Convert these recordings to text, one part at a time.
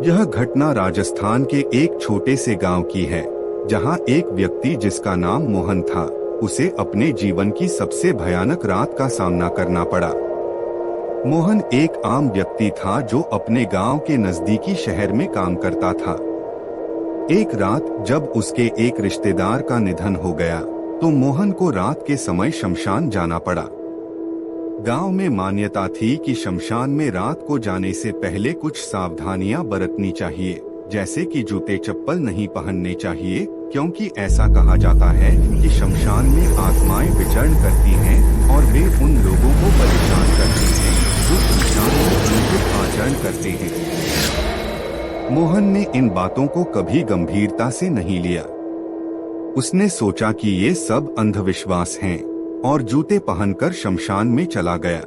यह घटना राजस्थान के एक छोटे से गांव की है, जहां एक व्यक्ति जिसका नाम मोहन था, उसे अपने जीवन की सबसे भयानक रात का सामना करना पड़ा। मोहन एक आम व्यक्ति था जो अपने गांव के नजदीकी शहर में काम करता था। एक रात जब उसके एक रिश्तेदार का निधन हो गया, तो मोहन को रात के समय शमशान जाना पड़ा। गांव में मान्यता थी कि शमशान में रात को जाने से पहले कुछ सावधानियां बरतनी चाहिए, जैसे कि जूते चप्पल नहीं पहनने चाहिए, क्योंकि ऐसा कहा जाता है कि शमशान में आत्माएं विचरण करती हैं और वे उन लोगों को परेशान करती हैं जो शमशान में अनुचित आचरण करते हैं। मोहन ने इन बातों को कभी गंभीरता से नहीं लिया। उसने सोचा कि ये सब अंधविश्वास हैं और जूते पहनकर शमशान में चला गया।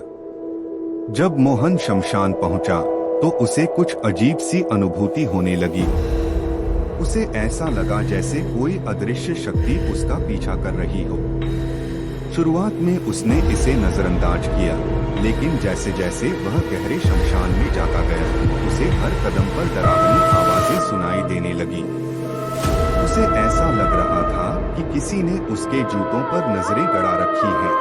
जब मोहन शमशान पहुंचा, तो उसे कुछ अजीब सी अनुभूति होने लगी। उसे ऐसा लगा जैसे कोई अदृश्य शक्ति उसका पीछा कर रही हो। शुरुआत में उसने इसे नजरअंदाज किया, लेकिन जैसे जैसे वह गहरे शमशान में जाता गया, उसे हर कदम पर डरावनी आवाजें सुनाई देने लगी। उसे ऐसा लग रहा था कि किसी ने उसके जूतों पर नजरें गड़ा रखी हैं।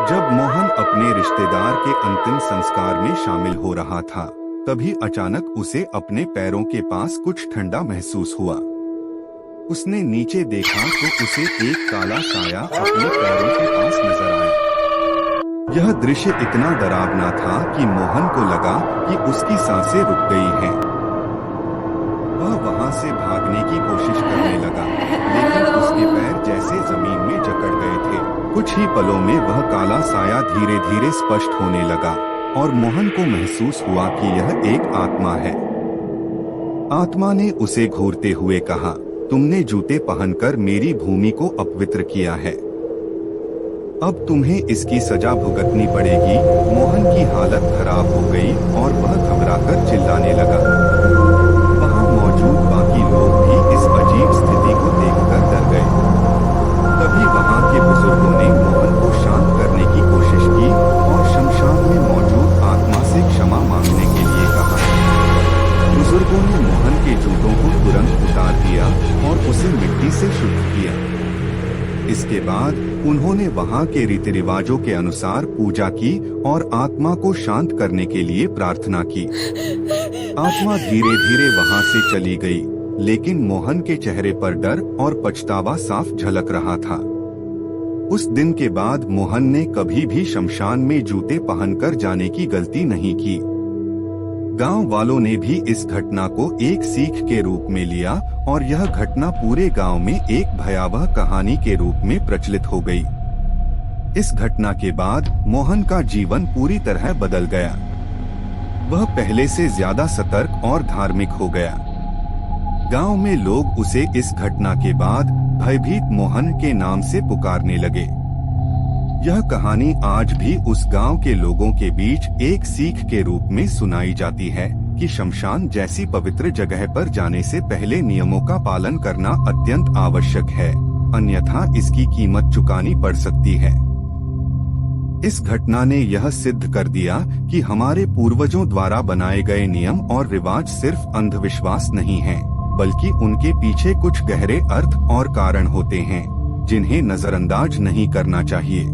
जब मोहन अपने रिश्तेदार के अंतिम संस्कार में शामिल हो रहा था, तभी अचानक उसे अपने पैरों के पास कुछ ठंडा महसूस हुआ। उसने नीचे देखा तो उसे एक काला साया अपने पैरों के पास नजर आया। यह दृश्य इतना डरावना था कि मोहन को लगा कि उसकी सांसें रुक गई हैं। वह वहां से भागने की कोशिश करने लगा, लेकिन उसके पैर जैसे जमीन में जकड़ गए थे। कुछ ही पलों में वह काला साया धीरे धीरे स्पष्ट होने लगा और मोहन को महसूस हुआ कि यह एक आत्मा है। आत्मा ने उसे घूरते हुए कहा, तुमने जूते पहनकर मेरी भूमि को अपवित्र किया है, अब तुम्हें इसकी सजा भुगतनी पड़ेगी। मोहन की हालत खराब हो गई और वह घबराकर चिल्लाने लगा। वहां मौजूद बाकी लोग भी इस अजीब स्थिति को देखकर डर गए। तभी वहां के बुजुर्गों ने मोहन को शांत करने की कोशिश की और शमशान में मौजूद आत्मा से क्षमा मांगने के लिए कहा। बुजुर्गों ने मोहन के जूतों को तुरंत उतार दिया और उसे मिट्टी से शुद्ध किया। इसके बाद उन्होंने वहां के रीति रिवाजों के अनुसार पूजा की और आत्मा को शांत करने के लिए प्रार्थना की। आत्मा धीरे धीरे वहां से चली गई, लेकिन मोहन के चेहरे पर डर और पछतावा साफ झलक रहा था। उस दिन के बाद मोहन ने कभी भी शमशान में जूते पहनकर जाने की गलती नहीं की। गांव वालों ने भी इस घटना को एक सीख के रूप में लिया और यह घटना पूरे गांव में एक भयावह कहानी के रूप में प्रचलित हो गई। इस घटना के बाद मोहन का जीवन पूरी तरह बदल गया। वह पहले से ज्यादा सतर्क और धार्मिक हो गया। गांव में लोग उसे इस घटना के बाद भयभीत मोहन के नाम से पुकारने लगे। यह कहानी आज भी उस गांव के लोगों के बीच एक सीख के रूप में सुनाई जाती है कि शमशान जैसी पवित्र जगह पर जाने से पहले नियमों का पालन करना अत्यंत आवश्यक है, अन्यथा इसकी कीमत चुकानी पड़ सकती है। इस घटना ने यह सिद्ध कर दिया कि हमारे पूर्वजों द्वारा बनाए गए नियम और रिवाज सिर्फ अंधविश्वास नहीं हैं, बल्कि उनके पीछे कुछ गहरे अर्थ और कारण होते हैं, जिन्हें नजरअंदाज नहीं करना चाहिए।